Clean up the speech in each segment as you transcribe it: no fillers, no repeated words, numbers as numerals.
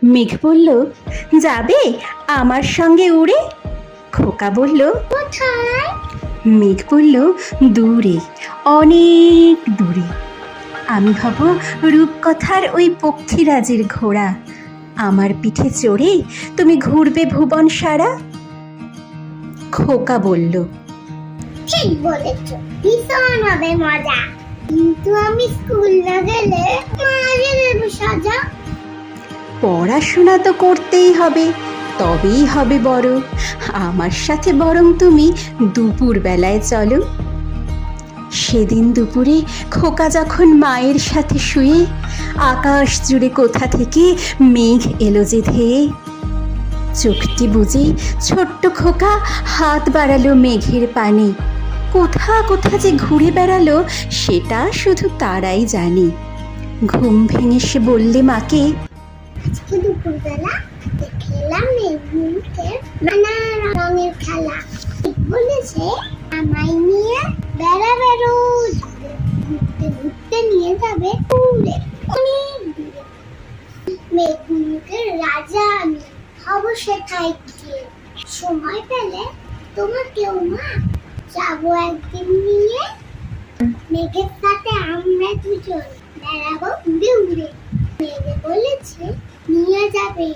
মেঘ বলল, যাবে আমার সঙ্গে উড়ে? খোকা বলল, কোথায়? মেঘ বলল, দূরে, অনেক দূরে। আমি হব রূপকথার ওই পক্ষীরাজের ঘোড়া। আমার পিঠে চড়ে তুমি ঘুরবে ভুবন সারা। খোকা বলল, ঠিক বলেছ, ভীষণ হবে মজা। কিন্তু আমি স্কুল না গেলে মাঝে দেবো সাজা। পড়াশোনা তো করতেই হবে, তবেই হবে বড়। আমার সাথে বরং তুমি দুপুর বেলায় চলো। সেদিন দুপুরে খোকা যখন মায়ের সাথে শুয়ে, আকাশ জুড়ে কোথা থেকে মেঘ এলো যে ধেয়ে। চোখটি বুজে ছোট্ট খোকা হাত বাড়ালো মেঘের পানে। কোথা কোথা যে ঘুরে বেড়ালো সেটা শুধু তারাই জানে। ঘুম ভেঙে সে বললে মাকে, আজকে দুপুরবেলা দেখলাম মেঘমুখের নানা রঙের খেলা। ঠিক বলেছে, আমায় নিয়ে বেড়াবে রোজ। ঘুরতে ঘুরতে নিয়ে যাবে দূরে, অনেক দূরে। মেঘমুখের রাজা আমি হব সেথায় গিয়ে। সময় পেলে তোমাকেও মা যাবো একদিন নিয়ে। মেঘের সাথে আমরা দুজন বেড়াবো উড়ে উড়ে। মেঘে বলেছে নিয়ে যাবে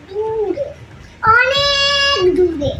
দূরে, অনেক দূরে।